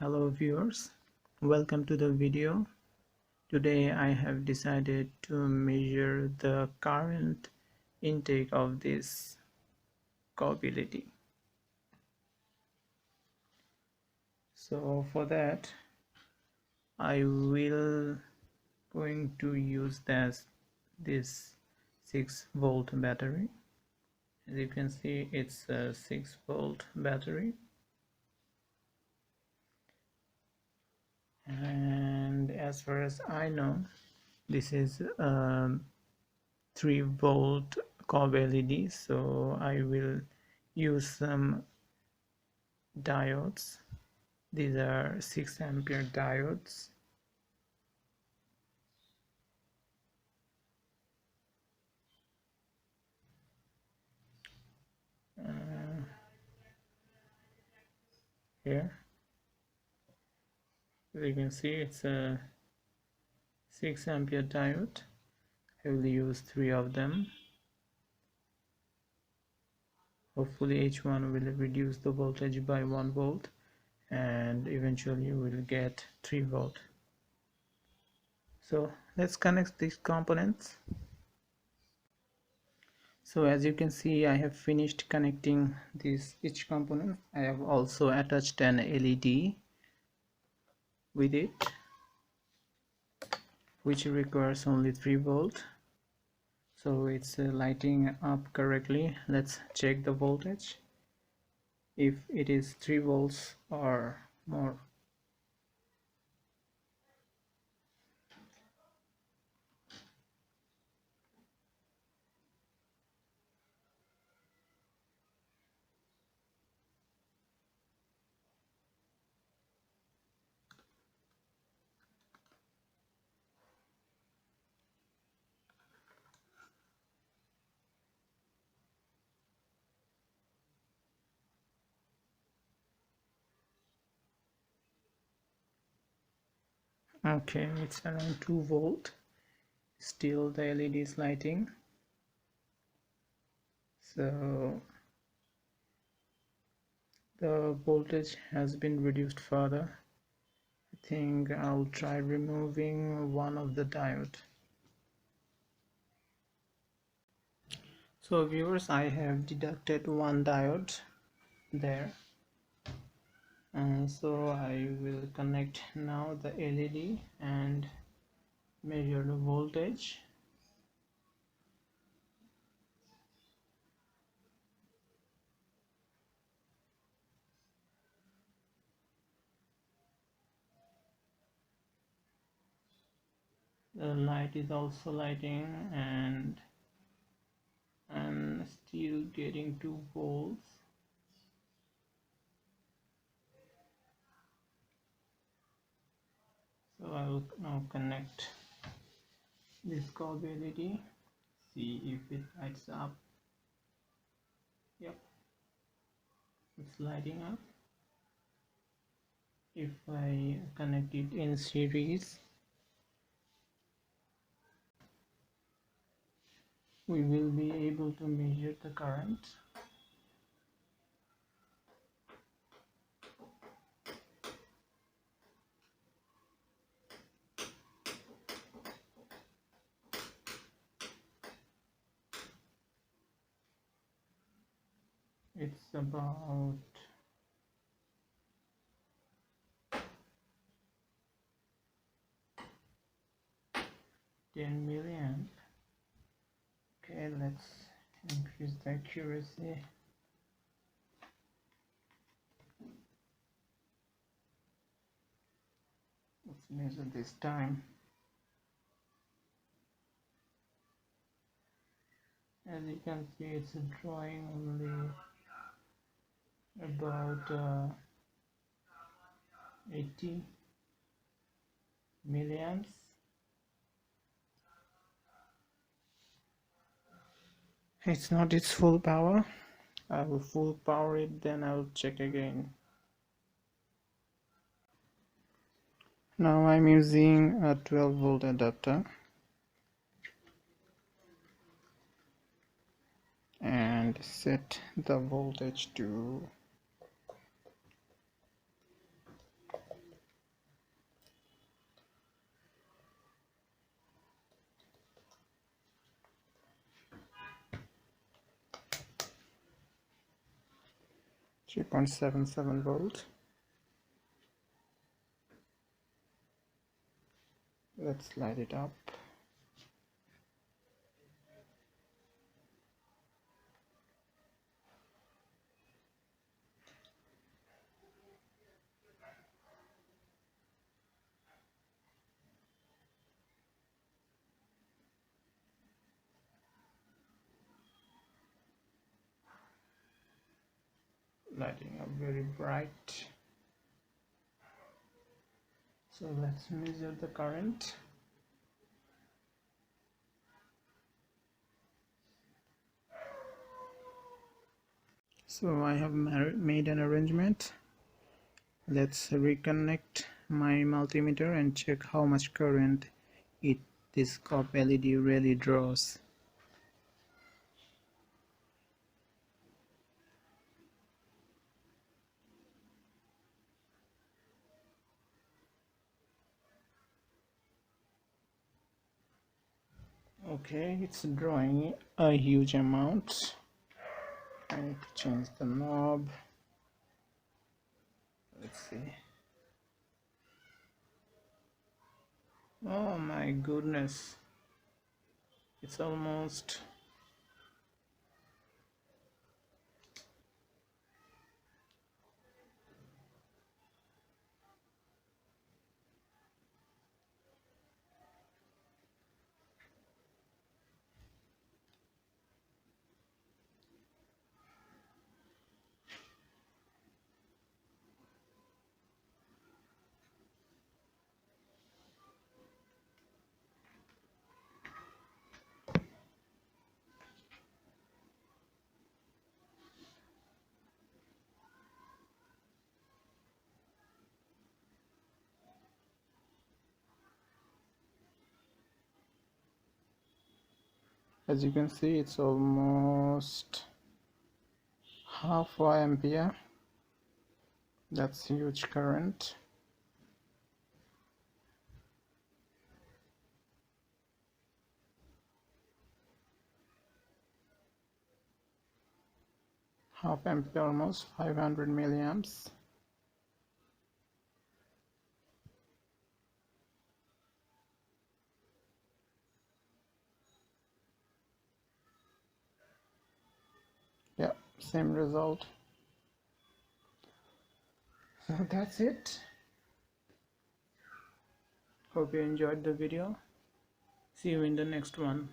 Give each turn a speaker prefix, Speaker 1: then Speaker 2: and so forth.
Speaker 1: Hello viewers, welcome to the video. Today I have decided to measure the current intake of this COB. So for that I will going to use this 6-volt battery. As you can see, it's a 6-volt battery, and as far as I know, this is 3-volt COB LED, so I will use some diodes. These are 6 ampere diodes. Here, as you can see, it's a 6 ampere diode. I will use 3 of them. Hopefully each one will reduce the voltage by 1 volt, and eventually you will get 3 volt. So let's connect these components. So as you can see, I have finished connecting each component. I have also attached an LED with it, which requires only 3 volt. So it's lighting up correctly. Let's check the voltage, if it is 3 volts or more. Okay, it's around 2 volt. Still the LED is lighting. So the voltage has been reduced further. I think I'll try removing one of the diode. So viewers, I have deducted one diode there. So I will connect now the LED and measure the voltage. The light is also lighting, and I'm still getting 2 volts. So I will now connect this COB LED, see if it lights up. Yep, it's lighting up. If I connect it in series, we will be able to measure the current. It's about 10 milliamp. Okay, let's increase the accuracy. Let's measure this time. As you can see, it's drawing only about 80 milliamps. It's not its full power. I will full power it, then I will check again. Now I'm using a 12 volt adapter and set the voltage to 3.77 volt. Let's light it up. Lighting up very bright. So let's measure the current. So I have made an arrangement. Let's reconnect my multimeter and check how much current this COB LED really draws. Okay, it's drawing a huge amount. I need to change the knob. Let's see. Oh my goodness, it's almost as you can see, it's almost half ampere. That's huge current. Half ampere, almost 500 milliamps. Yeah, same result. So that's it. Hope you enjoyed the video. See you in the next one.